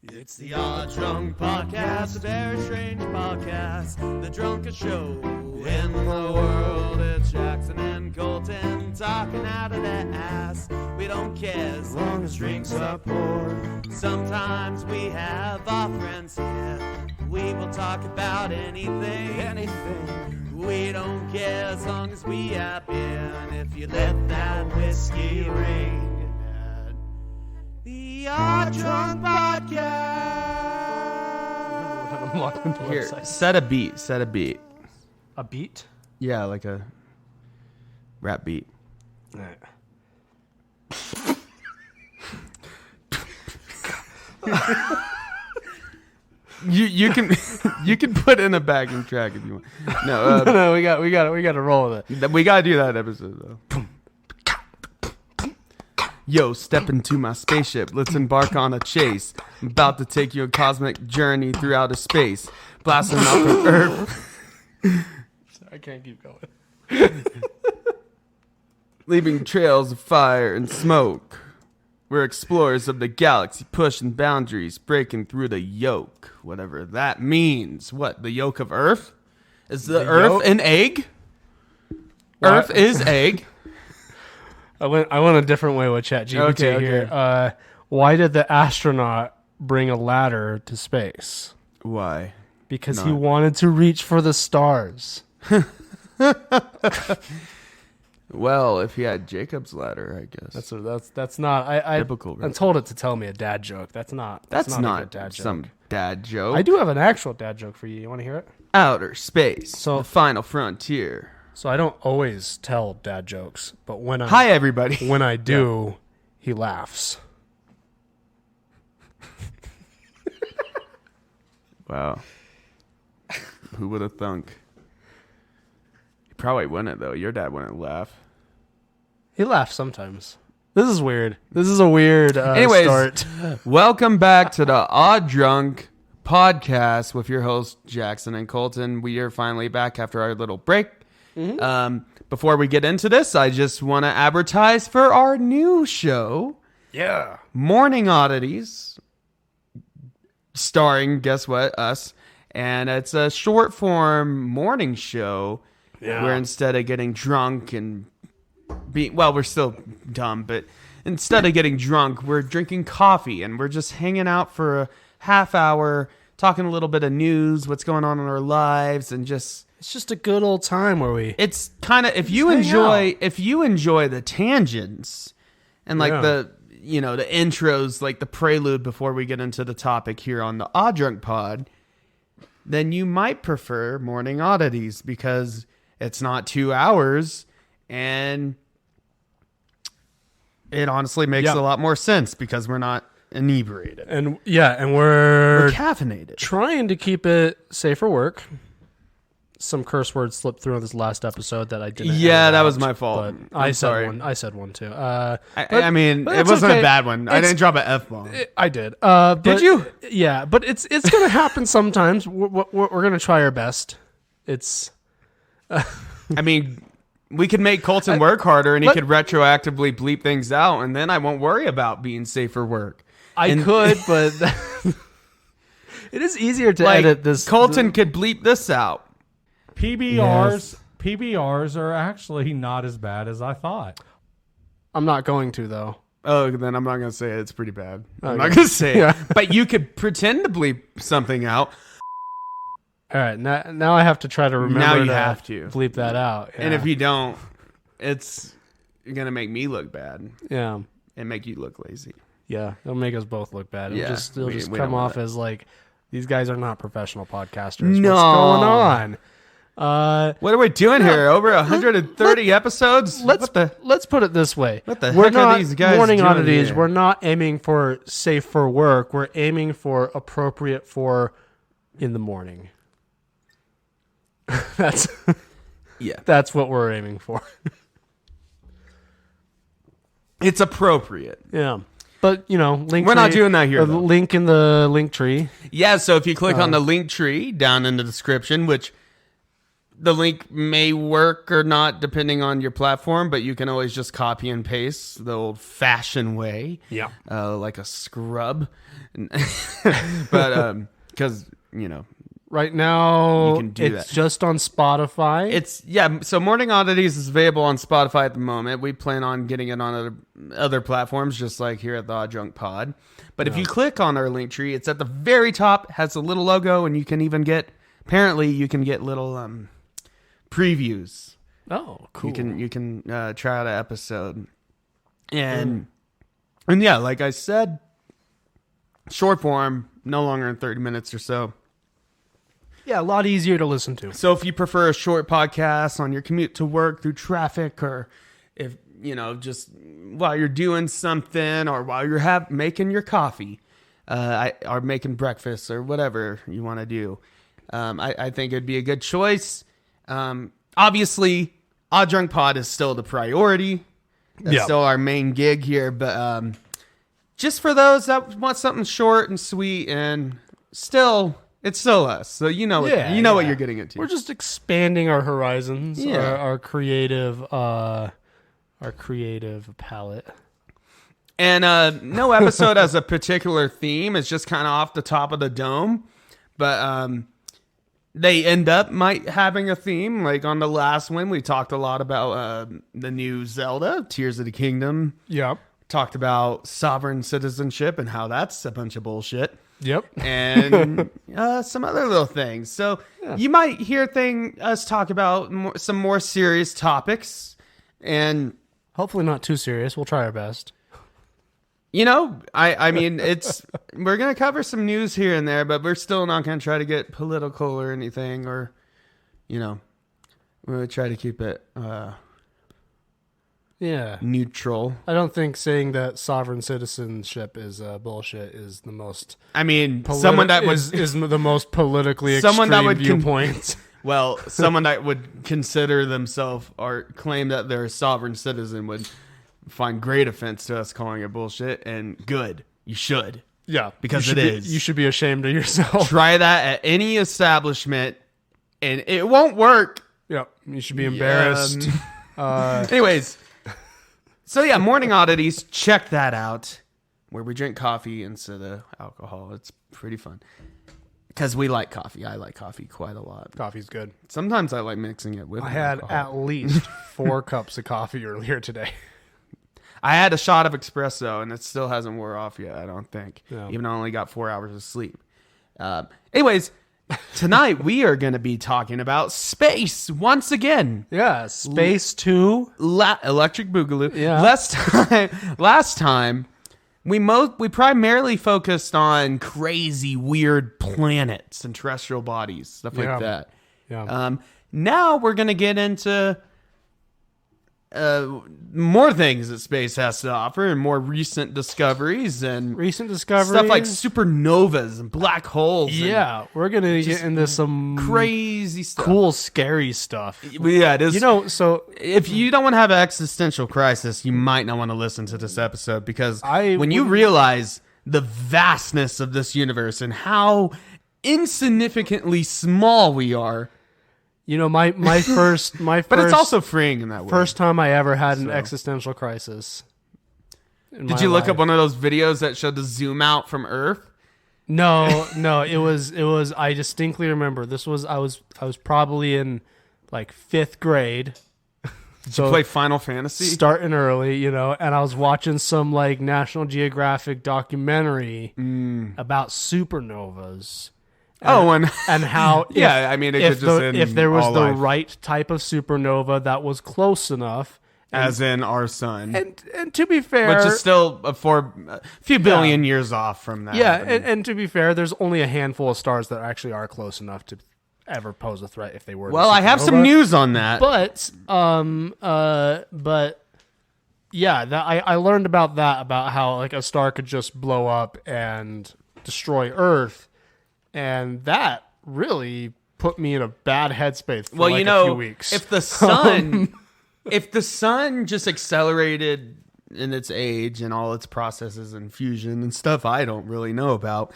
It's the Odd Drunk Podcast, a very strange podcast, the drunkest show in the world. It's Jackson and Colton talking out of their ass. We don't care as long as drinks are poured. Sometimes we have our friends here. We will talk about anything. We don't care as long as we have beer. And if you let that whiskey ring, the Odd Drunk Podcast. Here, set a beat. Set a beat. A beat? Yeah, like a rap beat. All right. You can you can put in a backing track if you want. No, No, we got to roll with it. we gotta do that episode though. Yo, step into my spaceship. Let's embark on a chase. I'm about to take you a cosmic journey through outer space, blasting off from Earth, I can't keep going. leaving trails of fire and smoke. We're explorers of the galaxy, pushing boundaries, breaking through the yoke. Whatever that means. What, the yolk of Earth? Is the Earth yolk? an egg? What? Earth is egg. I went a different way with ChatGPT Okay. here. Why did the astronaut bring a ladder to space? Why? Because Not. he wanted to reach for the stars. Well, if he had Jacob's ladder, I guess. That's not. I Biblical, right? told it to tell me a dad joke. That's not That's a good not dad joke. some dad joke. I do have an actual dad joke for you. You want to hear it? Outer space, So- the final frontier. So I don't always tell dad jokes, but when Hi, everybody. when I do, he laughs. Wow. Who would have thunk? You probably wouldn't, though. Your dad wouldn't laugh. He laughs sometimes. This is weird. This is a weird Anyways, start. welcome back to the Odd Drunk Podcast with your hosts, Jackson and Colton. We are finally back after our little break. Before we get into this, I just want to advertise for our new show, Yeah. Morning Oddities, starring, guess what, us. And it's a short form morning show where instead of getting drunk and we're still dumb, but instead of getting drunk, we're drinking coffee and we're just hanging out for a half hour, talking a little bit of news, what's going on in our lives, and just... It's just a good old time where we... It's kind of, if you hang enjoy the tangents and like the intros, like the prelude before we get into the topic here on the Odd Drunk Pod, then you might prefer Morning Oddities because it's not 2 hours and it honestly makes a lot more sense because we're not inebriated. And we're Caffeinated. trying to keep it safe for work. Some curse words slipped through on this last episode that I didn't. Yeah, edit that out, was my fault. but I'm sorry. I said one too. I mean, but it it's wasn't okay. a bad one. I It's- didn't drop an F-bomb. I did. Did you? Yeah, but it's gonna happen sometimes. We're gonna try our best. It's. I mean, we could make Colton work harder and he could retroactively bleep things out, and then I won't worry about being safe for work. I could, but it is easier to Like, edit this. Colton could bleep this out. PBRs are actually not as bad as I thought. I'm not going to though. Oh, then I'm not going to say it. It's pretty bad. I'm Okay. not going to say Yeah. it. But you could pretend to bleep something out. All right, now I have to try to remember. Now you to have to. bleep that out. And Yeah. if you don't, it's going to make me look bad yeah. and make you look lazy. Yeah, it'll make us both look bad. Yeah, It'll we just don't come want off that. as like these guys are not professional podcasters. No. What's going on? What are we doing here? Over 130 episodes? Let's What the? let's put it this way. What the We're heck are not these guys morning doing oddities. here? We're not aiming for safe for work. We're aiming for appropriate for in the morning. That's Yeah. that's what we're aiming for. It's appropriate. Yeah. But, link We're not tree- doing that here, a though. link in the link tree. Yeah, so if you click on the link tree down in the description, which The link may work or not depending on your platform, but you can always just copy and paste the old-fashioned way. Yeah. Like a scrub. But because, Right now, You can do it's that. just on Spotify. So Morning Oddities is available on Spotify at the moment. We plan on getting it on other platforms, just like here at the Odd Drunk Pod. But if you click on our link tree, it's at the very top, has a little logo, and you can even get little previews. Oh, cool. You can try out an episode. And yeah, like I said, short form, no longer than 30 minutes or so. Yeah, a lot easier to listen to. So if you prefer a short podcast on your commute to work through traffic, or if, just while you're doing something, or while you're making your coffee, or making breakfast, or whatever you want to do, I think it'd be a good choice. Obviously, Odd Drunk Pod is still the priority. That's still our main gig here. But just for those that want something short and sweet, and it's still us. So what you're getting into. We're just expanding our horizons, Yeah. our creative palette. And no episode has a particular theme. It's just kind of off the top of the dome. But they end up having a theme. Like on the last one, we talked a lot about the new Zelda, Tears of the Kingdom. Yep. Talked about sovereign citizenship and how that's a bunch of bullshit. Yep. And some other little things. So you might hear us talk about some more serious topics. And Hopefully not too serious. We'll try our best. I mean, we're going to cover some news here and there, but we're still not going to try to get political or anything, or, we're going to try to keep it neutral. I don't think saying that sovereign citizenship is bullshit is the most. I mean, someone that is the most politically extreme viewpoint. Someone that would consider themselves or claim that they're a sovereign citizen would find great offense to us calling it bullshit, and good. You should. Yeah. Because it is. You should be ashamed of yourself. Try that at any establishment, and it won't work. Yep. You should be embarrassed. Anyways. So yeah, Morning Oddities. Check that out. Where we drink coffee instead of alcohol. It's pretty fun. Because we like coffee. I like coffee quite a lot. Coffee's good. Sometimes I like mixing it with had alcohol. at least 4 cups of coffee earlier today. I had a shot of espresso, and it still hasn't wore off yet, I don't think. No. Even though I only got 4 hours of sleep. Anyways, tonight we are going to be talking about space once again. Yeah, Space 2. Electric Boogaloo. Yeah. Last time, we primarily focused on crazy, weird planets and terrestrial bodies, stuff like that. Yeah. Now we're going to get into more things that space has to offer, and more recent discoveries stuff like supernovas and black holes. Yeah, we're going to get into some Crazy stuff. cool, scary stuff. Yeah, it is. So If you don't want to have an existential crisis, you might not want to listen to this episode, because when you realize the vastness of this universe and how insignificantly small we are, my first but it's also freeing in that way. first time I ever had an existential crisis. Did you look up one of those videos that showed the zoom out from Earth? No, it was I distinctly remember I was probably in like 5th grade. Did you play Final Fantasy? Starting early, and I was watching some like National Geographic documentary about supernovas. And how if there was the right type of supernova that was close enough, as in our sun, and to be fair, which is still a few billion years off from that. Yeah, and to be fair, there's only a handful of stars that actually are close enough to ever pose a threat if they were. Well, I have some news on that, but yeah, I learned about how like a star could just blow up and destroy Earth. And that really put me in a bad headspace for a few weeks. If the sun just accelerated in its age and all its processes and fusion and stuff I don't really know about,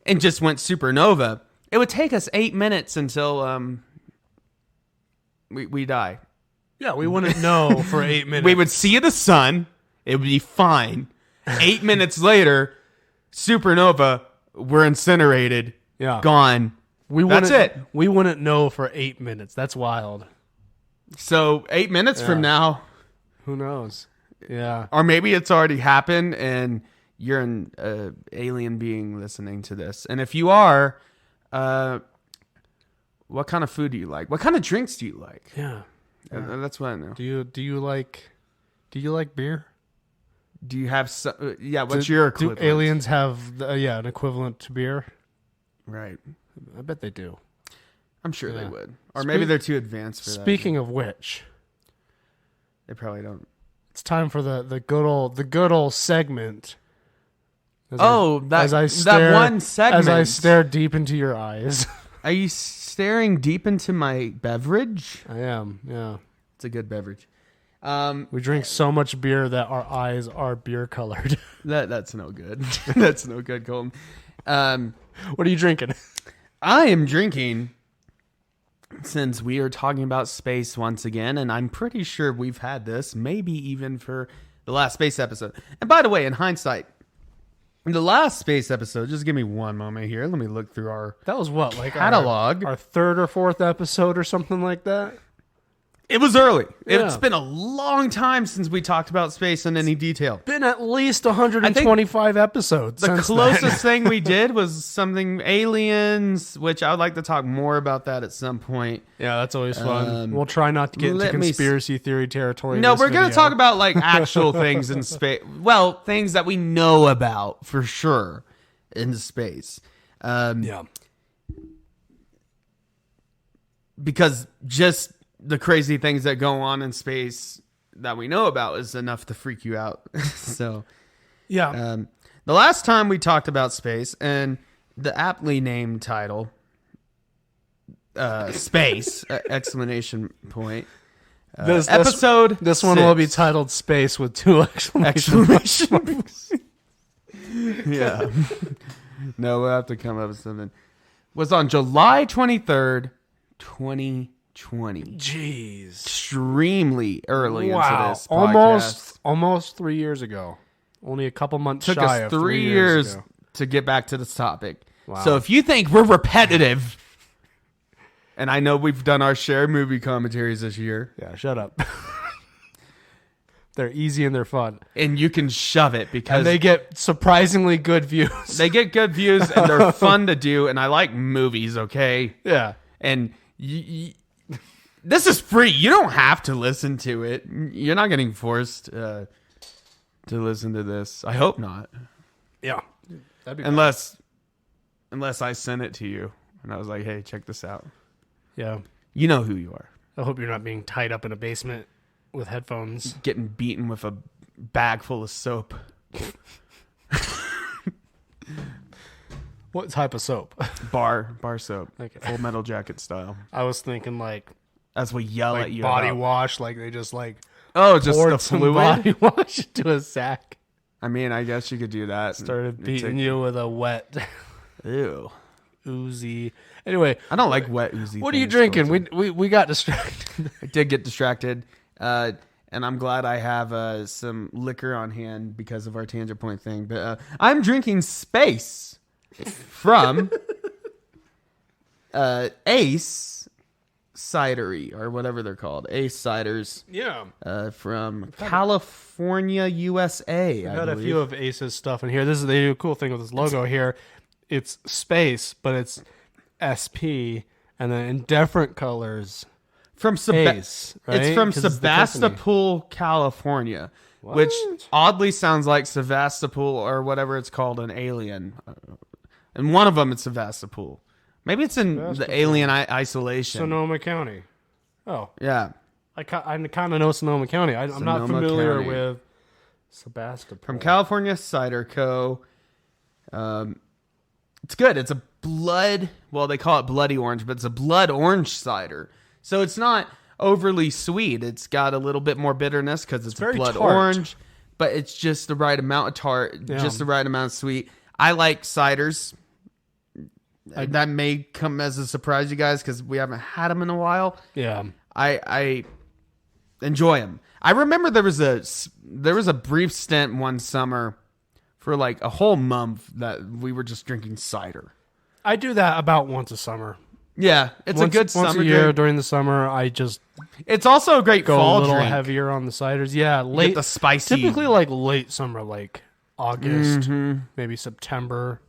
and just went supernova, it would take us 8 minutes until we die. Yeah, we wouldn't know for 8 minutes. We would see the sun. It would be fine. 8 minutes later, supernova, we're incinerated. Yeah. Gone. That's it. We wouldn't know for 8 minutes. That's wild. So 8 minutes from now, who knows? Yeah. Or maybe it's already happened and you're an alien being listening to this. And if you are, what kind of food do you like? What kind of drinks do you like? Yeah. That's what I know. Do you like beer? Do you have what's your equivalent? Do aliens have an equivalent to beer? Right. I bet they do. I'm sure they would. Or maybe they're too advanced for that. Speaking of which, they probably don't. It's time for the good old segment. That one segment. As I stare deep into your eyes. Are you staring deep into my beverage? I am, yeah. It's a good beverage. We drink so much beer that our eyes are beer colored. That's no good. That's no good, Colton. What are you drinking? I am drinking, since we are talking about space once again, and I'm pretty sure we've had this, maybe even for the last space episode. And by the way, in hindsight, the last space episode, just give me one moment here. Let me look through our That was what, like catalog. Our third or fourth episode or something like that? It was early. Yeah. It's been a long time since we talked about space in any detail. Been at least 125 episodes. The closest thing we did was something aliens, which I would like to talk more about that at some point. Yeah, that's always fun. We'll try not to get into conspiracy theory territory. No, we're going to talk about like actual things in space. Well, things that we know about for sure in space. Yeah. Because just the crazy things that go on in space that we know about is enough to freak you out. So, yeah. The last time we talked about space and the aptly named title, Space, exclamation point. This episode This one 6. will be titled Space with 2 exclamation marks. Yeah. No, we'll have to come up with something. Was on July 23rd, 2020. Jeez. Extremely early into this podcast. Almost 3 years ago. Only a couple months Took shy us of 3 years ago. to get back to this topic. Wow. So if you think we're repetitive, and I know we've done our share of movie commentaries this year. Yeah, shut up. They're easy and they're fun. And you can shove it because and they get surprisingly good views. They get good views and they're fun to do. And I like movies, okay? Yeah. And this is free. You don't have to listen to it. You're not getting forced to listen to this. I hope not. Yeah. That'd be unless I sent it to you and I was like, hey, check this out. Yeah. You know who you are. I hope you're not being tied up in a basement with headphones. Getting beaten with a bag full of soap. What type of soap? Bar soap. Okay. Full Metal Jacket style. I was thinking like as we yell at you body about. wash, like they just like just poured the some fluid body wash into a sack. I mean, I guess you could do that. Started beating you with a wet ew oozy. Anyway, I don't like wet oozy. What are you drinking? We got distracted. I did get distracted, and I'm glad I have some liquor on hand because of our tangent point thing. But I'm drinking Space from Ace Cidery or whatever they're called, Ace Ciders. Yeah, from California, USA. I've got a few of Ace's stuff in here. They do a cool thing with this logo here. It's space, but it's SP, and then in different colors. From Ace, right? It's from Sebastopol, California, which oddly sounds like Sevastopol or whatever it's called in Alien. And one of them it's Sevastopol. Maybe it's in the Alien Isolation. Sonoma County. Oh. Yeah. I kind of know Sonoma County. I'm not familiar County. with Sebastopol. From California Cider Co. It's good. It's a they call it bloody orange, but it's a blood orange cider. So it's not overly sweet. It's got a little bit more bitterness because it's a blood tart. orange, but it's just the right amount of tart, just the right amount of sweet. I like ciders. That may come as a surprise to you guys because we haven't had them in a while. Yeah. I enjoy them. I remember there was a brief stint one summer for like a whole month that we were just drinking cider. I do that about once a summer. Yeah, it's a good summer once a year drink. during the summer. I just It's also a great go fall a little drink. heavier on the ciders. Yeah, Get late the spicy. Typically like late summer, like August, maybe September.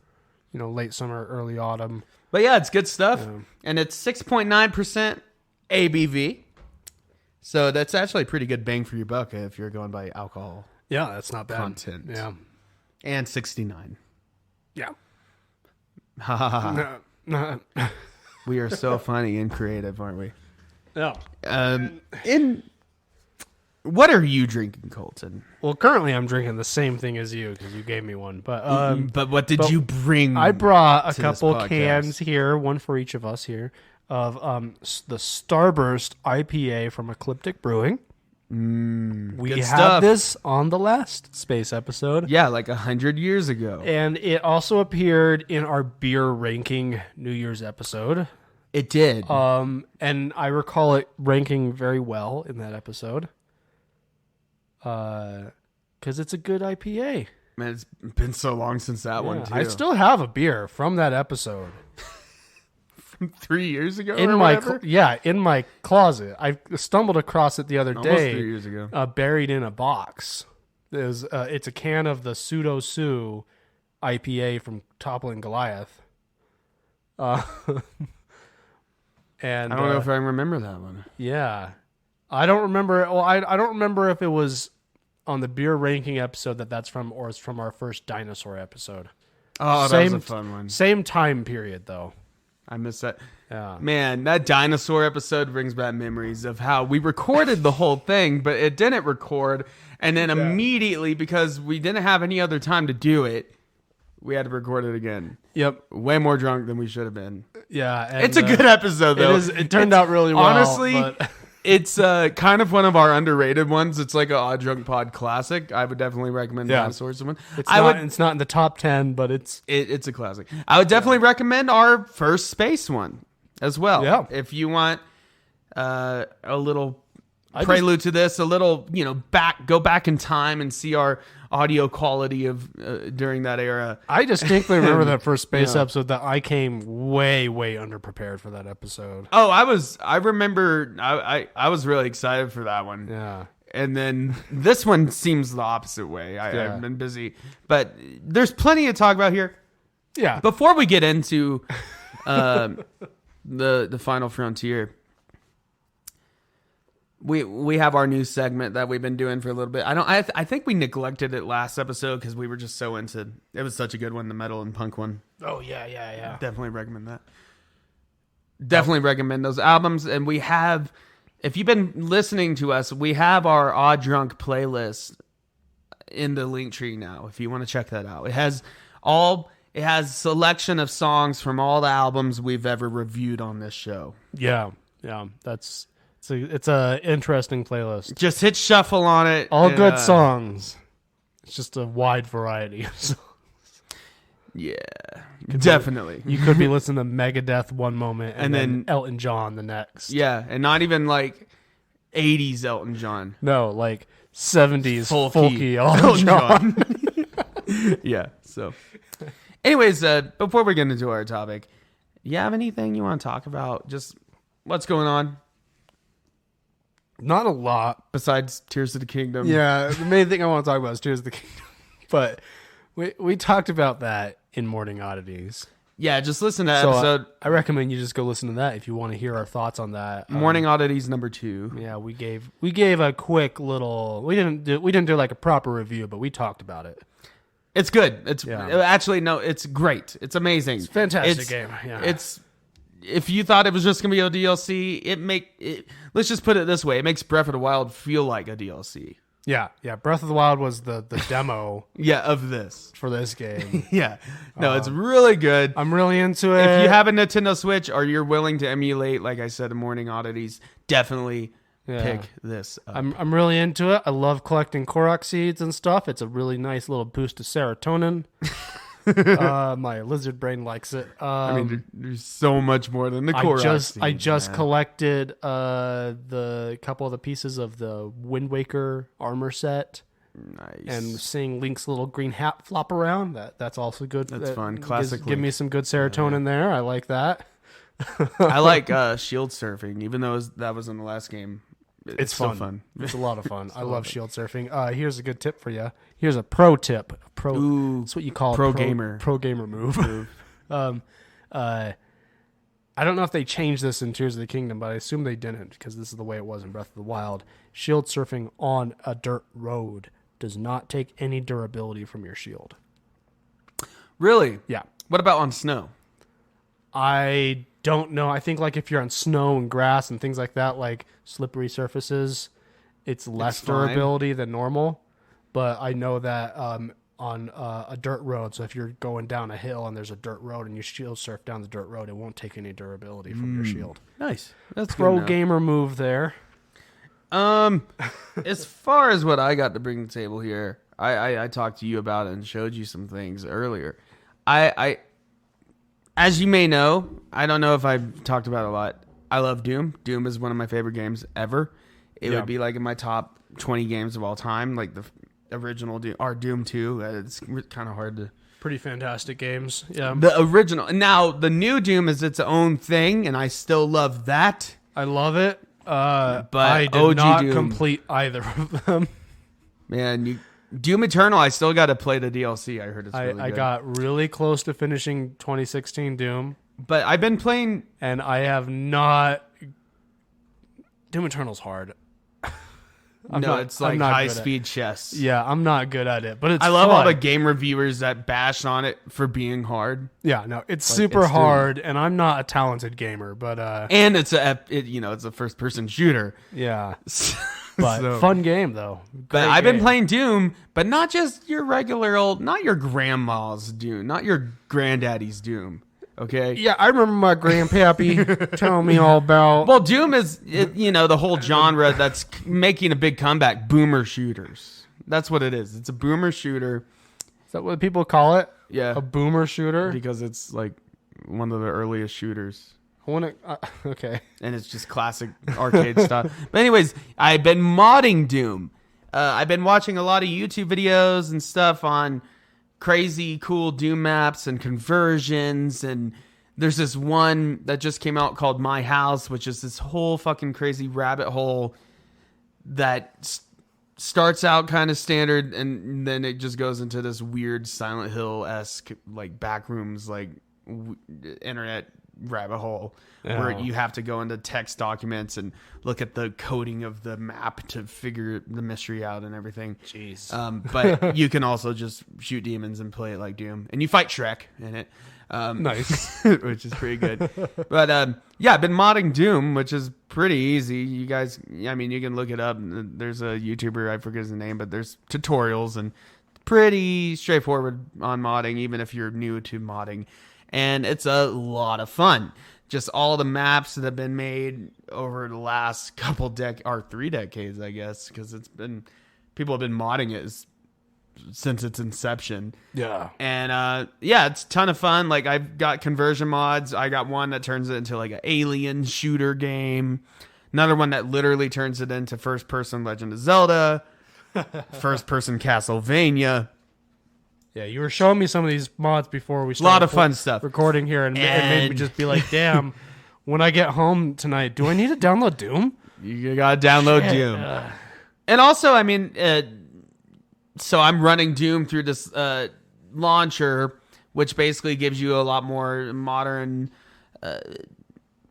Late summer, early autumn. But yeah, it's good stuff, and it's 6.9% ABV. So that's actually a pretty good bang for your buck if you're going by alcohol Yeah, that's not bad. content. Yeah, And 69. yeah. Ha ha ha. No. We are so funny and creative, aren't we? Yeah. What are you drinking, Colton? Well, currently I'm drinking the same thing as you because you gave me one. But What did you bring? I brought a to this couple podcast? cans here, one for each of us here, of the Starburst IPA from Ecliptic Brewing. We good had stuff. this on the last space episode. Yeah, like 100 years ago. And it also appeared in our beer ranking New Year's episode. It did. And I recall it ranking very well in that episode. Because it's a good IPA. Man, it's been so long since that one, too. I still have a beer from that episode. From 3 years ago In or my whatever? in my closet. I stumbled across it the other Almost day. 3 years ago. Buried in a box. It's a can of the Pseudo Sue IPA from Toppling Goliath. And I don't know if I remember that one. yeah, I don't remember. Well, I don't remember if it was on the beer ranking episode that's from, or it's from our first dinosaur episode. Oh, that was a fun one. Same time period though. I missed that. Yeah. Man, that dinosaur episode brings back memories of how we recorded the whole thing, but it didn't record. And then immediately, because we didn't have any other time to do it, we had to record it again. Yep. Way more drunk than we should have been. Yeah. And, It's a good episode, though. It turned out really well. Honestly, but it's kind of one of our underrated ones. It's like an Odd Drunk Pod classic. I would definitely recommend Dinosaurs to one. it's not in the top 10, but it's It's a classic. I would definitely recommend our first space one as well. Yeah. If you want a little prelude to this, a little, go back in time and see our audio quality of during that era. I distinctly remember that first space episode that I came way, way underprepared for that episode. Oh, I remember I was really excited for that one. Yeah. And then this one seems the opposite way. I've been busy. But there's plenty to talk about here. Yeah. Before we get into the final frontier, we have our new segment that we've been doing for a little bit. I think we neglected it last episode because we were just so into it. Was such a good one, the metal and punk one. Oh yeah. Definitely recommend that. Definitely recommend those albums. And we have, if you've been listening to us, we have our Odd Drunk playlist in the link tree now. If you want to check that out, it has selection of songs from all the albums we've ever reviewed on this show. Yeah. It's a interesting playlist. Just hit shuffle on it. All good songs. It's just a wide variety of songs. Yeah, definitely. You could be listening to Megadeth one moment and then then Elton John the next. Yeah, and not even like 80s Elton John. No, like 70s folky Elton John. Yeah, so. Anyways, before we get into our topic, you have anything you want to talk about? Just what's going on? Not a lot. Besides Tears of the Kingdom. Yeah, the main thing I want to talk about is Tears of the Kingdom. But we talked about that in Morning Oddities. Yeah, just listen to that episode. I recommend you just go listen to that if you want to hear our thoughts on that. Morning Oddities number 2. Yeah, we gave a quick little. We didn't do like a proper review, but we talked about it. It's good. Actually, no, it's great. It's amazing. It's a fantastic game. Yeah. It's, if you thought it was just gonna be a DLC, let's just put it this way: it makes Breath of the Wild feel like a DLC. Yeah. Breath of the Wild was the demo. Of this for this game. Yeah, no, it's really good. I'm really into it. If you have a Nintendo Switch or you're willing to emulate, like I said, the Morning Oddities, definitely pick this up. I'm really into it. I love collecting Korok seeds and stuff. It's a really nice little boost of serotonin. My lizard brain likes it. I mean, there's so much more than the Korok. I just collected the couple of the pieces of the Wind Waker armor set. Nice. And seeing Link's little green hat flop around, that's also good. That's fun. Classic. Give me some good serotonin there. I like that. I like shield surfing, even though that was in the last game. It's still fun. fun. It's a lot of fun. I love shield surfing. Here's a good tip for you. Here's a pro tip. That's what you call pro a gamer. Pro gamer move. I don't know if they changed this in Tears of the Kingdom, but I assume they didn't because this is the way it was in Breath of the Wild. Shield surfing on a dirt road does not take any durability from your shield. Really? Yeah. What about on snow? I don't know. I think like if you're on snow and grass and things like that, like slippery surfaces, it's less durability than normal. But I know that on a dirt road, so if you're going down a hill and there's a dirt road and you shield surf down the dirt road, it won't take any durability from your shield. Nice. That's pro gamer move there. As far as what I got to bring to the table here, I talked to you about it and showed you some things earlier. I as you may know, I don't know if I've talked about it a lot. I love Doom. Doom is one of my favorite games ever. It would be like in my top 20 games of all time, like the original Doom, or Doom 2. It's kind of hard to... Pretty fantastic games. Yeah. The original. Now, the new Doom is its own thing, and I still love that. I love it. But I did OG not Doom, complete either of them. Man, Doom Eternal, I still got to play the DLC. I heard it's really good. I got really close to finishing 2016 Doom. But I've been playing... And I have not... Doom Eternal's hard. It's like high-speed chess. Yeah, I'm not good at it, but it's I love fun. all the game reviewers that bash on it for being hard. Yeah, no, it's super hard, and I'm not a talented gamer, but... And it's a first-person shooter. Yeah. But fun game, though. But I've been playing Doom, but not just your regular old... Not your grandma's Doom. Not your granddaddy's Doom. Okay. Yeah, I remember my grandpappy telling me all about... Well, Doom is, the whole genre that's making a big comeback. Boomer shooters. That's what it is. It's a boomer shooter. Is that what people call it? Yeah. A boomer shooter? Because it's like one of the earliest shooters. Okay. And it's just classic arcade stuff. But anyways, I've been modding Doom. I've been watching a lot of YouTube videos and stuff on... crazy cool Doom maps and conversions, and there's this one that just came out called My House, which is this whole fucking crazy rabbit hole that starts out kind of standard, and then it just goes into this weird Silent Hill-esque like backrooms, like internet rabbit hole where you have to go into text documents and look at the coding of the map to figure the mystery out and everything. Jeez. But you can also just shoot demons and play it like Doom, and you fight Shrek in it. Nice. Which is pretty good. But I've been modding Doom, which is pretty easy. You guys, I mean, you can look it up. There's a YouTuber, I forget his name, but there's tutorials and pretty straightforward on modding, even if you're new to modding. And it's a lot of fun. Just all the maps that have been made over the last couple 3 decades, I guess, because people have been modding it since its inception. Yeah. And it's a ton of fun. Like, I've got conversion mods. I got one that turns it into like an alien shooter game. Another one that literally turns it into first-person Legend of Zelda. First-person Castlevania. Yeah, you were showing me some of these mods before we started. A lot of fun stuff. Recording here, and it made me just be like, damn, when I get home tonight, do I need to download Doom? You gotta download Doom. And also, I mean, so I'm running Doom through this launcher, which basically gives you a lot more modern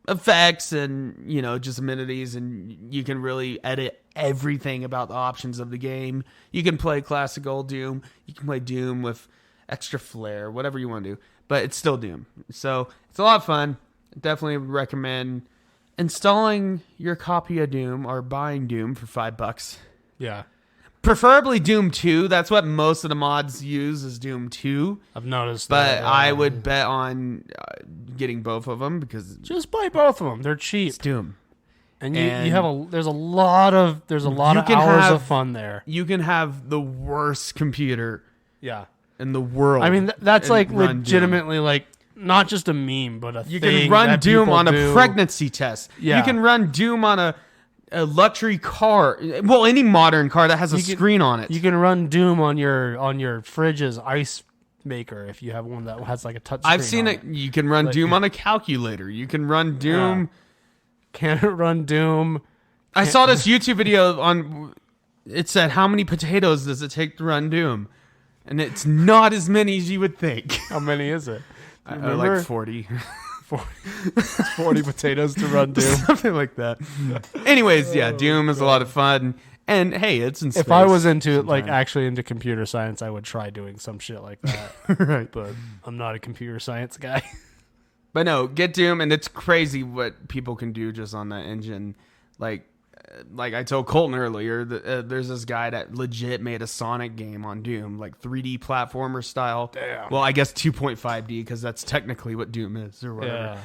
effects and, just amenities, and you can really edit everything about the options of the game. You can play classic old Doom. You can play Doom with extra flair, whatever you want to do, but it's still Doom. So it's a lot of fun. Definitely recommend installing your copy of Doom or buying Doom for $5. Yeah. Preferably Doom 2. That's what most of the mods use, is Doom 2. I've noticed but that. I would bet on getting both of them because just buy both of them. They're cheap. It's Doom. And there's a lot of hours of fun there. You can have the worst computer. Yeah. in the world. I mean, that's like run legitimately like not just a meme, but a You thing can run that Doom people on do. a pregnancy test. Yeah. You can run Doom on a luxury car. Well, any modern car that has a screen on it. You can run Doom on your fridge's ice maker if you have one that has like a touch screen. I've seen it. You can run Doom on a calculator. You can run Doom. Can't run Doom. I saw this YouTube video on. It said, "How many potatoes does it take to run Doom?" And it's not as many as you would think. How many is it? Like 40. 40 potatoes to run Doom. Something like that. Anyways, yeah, Doom is a lot of fun. And hey, it's in space. If I was actually into computer science, I would try doing some shit like that. Right. But I'm not a computer science guy. But no, get Doom, and it's crazy what people can do just on that engine. Like I told Colton earlier, there's this guy that legit made a Sonic game on Doom, like 3D platformer style. Damn. Well, I guess 2.5D because that's technically what Doom is or whatever. Yeah.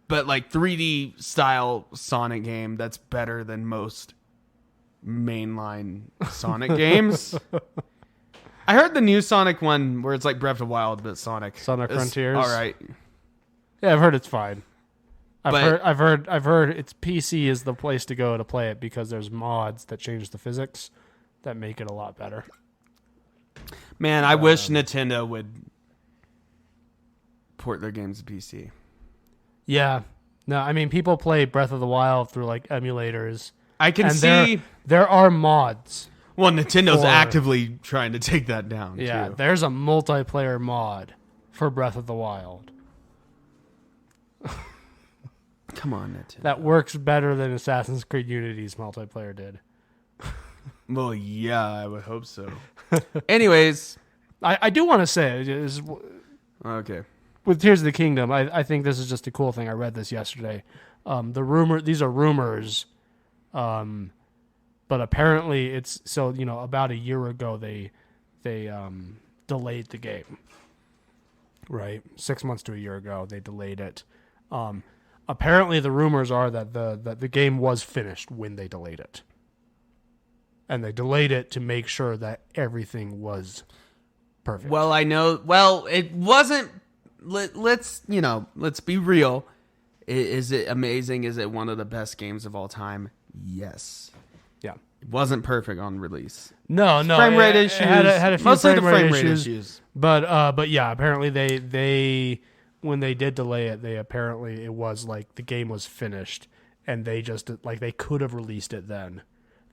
But like 3D style Sonic game that's better than most mainline Sonic games. I heard the new Sonic one where it's like Breath of the Wild, but Sonic Frontiers. All right. Yeah, I've heard it's fine. But- I've heard it's PC is the place to go to play it because there's mods that change the physics that make it a lot better. Man, I wish Nintendo would port their games to PC. Yeah. No, I mean people play Breath of the Wild through like emulators. I can And see. there are mods. Well, Nintendo's for- actively trying to take that down. Yeah, too. there's a multiplayer mod for Breath of the Wild Come on, Nintendo. that works better than Assassin's Creed Unity's multiplayer did. Well, yeah, I would hope so. Anyways, I do want to say is okay. with Tears of the Kingdom, I think this is just a cool thing. I read this yesterday. These are rumors, but apparently it's so about a year ago they delayed the game. Right, 6 months to a year ago they delayed it. Apparently the rumors are that the game was finished when they delayed it, and they delayed it to make sure that everything was perfect. Well, I know. Well, it wasn't. Let's be real. Is it amazing? Is it one of the best games of all time? Yes. Yeah. It wasn't perfect on release. No. Frame rate issues. Had a few Mostly frame the rate frame rate issues. issues. But yeah, apparently they when they did delay it, it was like the game was finished, and they just like they could have released it then.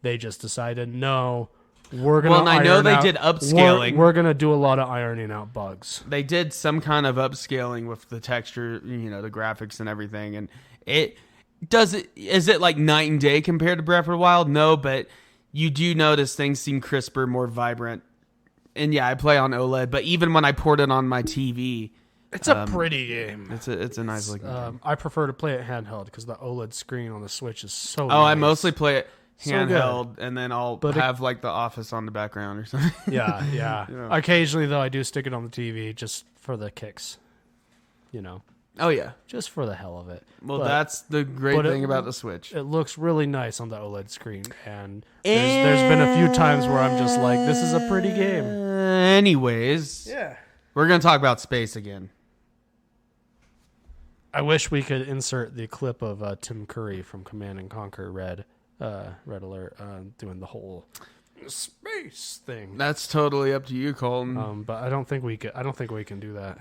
They just decided no, we're gonna. Well, and I know they did upscaling. We're gonna do a lot of ironing out bugs. They did some kind of upscaling with the texture, the graphics and everything, and is it like night and day compared to Breath of the Wild? No, but you do notice things seem crisper, more vibrant. And yeah, I play on OLED, but even when I port it on my TV, it's a pretty game. It's a nice looking game. I prefer to play it handheld because the OLED screen on the Switch is so. Oh, nice. I mostly play it handheld, good. and then I'll But have like The Office on the background or something. Yeah. Occasionally, though, I do stick it on the TV just for the kicks. Oh yeah. Just for the hell of it. Well, But that's the great thing about the Switch. It looks really nice on the OLED screen, and there's been a few times where I'm just like, this is a pretty game. Anyways, we're gonna talk about space again. I wish we could insert the clip of Tim Curry from Command and Conquer Red Alert doing the whole space thing. That's totally up to you, Colton. But I don't think we can do that.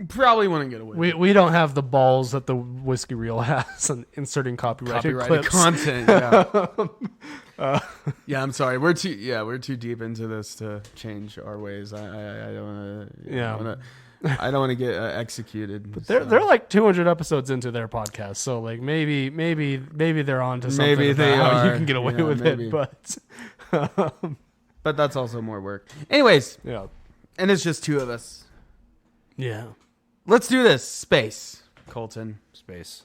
Probably wouldn't get away. We don't have the balls that the Whiskey Reel has on inserting copyrighted clips. content. Yeah. Yeah, I'm sorry. We're too deep into this to change our ways. I don't want to. I don't want to get executed. But they're like 200 episodes into their podcast, so like maybe they're on to something. Maybe they about how are. you can get away with maybe. it, but But that's also more work. Anyways, yeah, and it's just two of us. yeah, Let's do this. Space, Colton. space.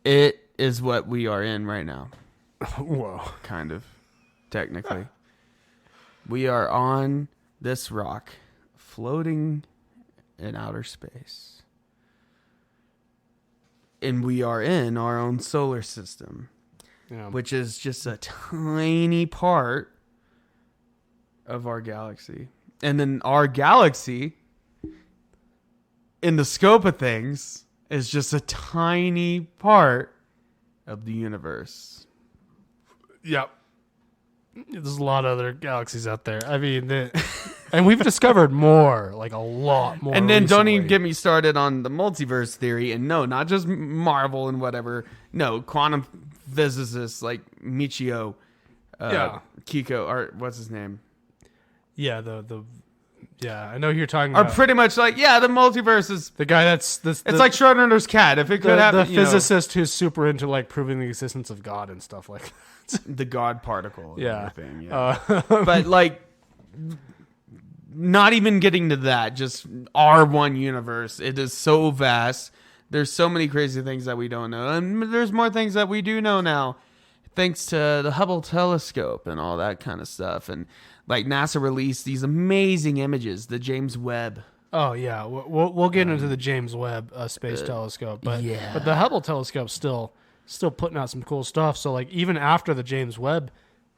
It is what we are in right now. Whoa, Kind of, technically. We are on this rock, floating in outer space. And we are in our own solar system, yeah. which is just a tiny part of our galaxy. And then our galaxy, in the scope of things, is just a tiny part of the universe. Yep. There's a lot of other galaxies out there. I mean, and we've discovered more, like a lot more. And then recently. don't even get me started on the multiverse theory. And no, not just Marvel and whatever. No, quantum physicists like Michio Kiko, or what's his name? Yeah, I know who you're talking Are about. pretty much like, yeah, the multiverse is The guy that's it's like Schrodinger's cat. If it could happen, the physicist who's super into like proving the existence of God and stuff like that. the God particle. And Yeah. everything, but like, not even getting to that. Just our one universe. It is so vast. There's so many crazy things that we don't know, and there's more things that we do know now, thanks to the Hubble telescope and all that kind of stuff. And like NASA released these amazing images, the James Webb. Oh yeah, we'll get into the James Webb Space Telescope, but the Hubble telescope still putting out some cool stuff. So like even after the James Webb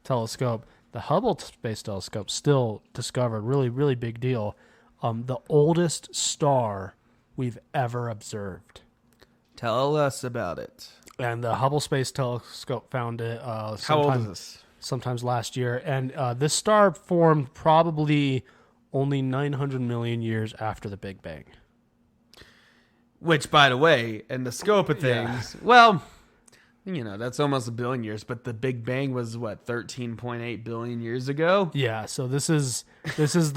telescope, the Hubble Space Telescope still discovered really big deal, the oldest star we've ever observed. Tell us about it. And the Hubble Space Telescope found it. How old is this? Sometimes last year, and this star formed probably only 900 million years after the Big Bang. Which, by the way, in the scope of things, well, that's almost a billion years. But the Big Bang was what, 13.8 billion years ago? Yeah. So this is the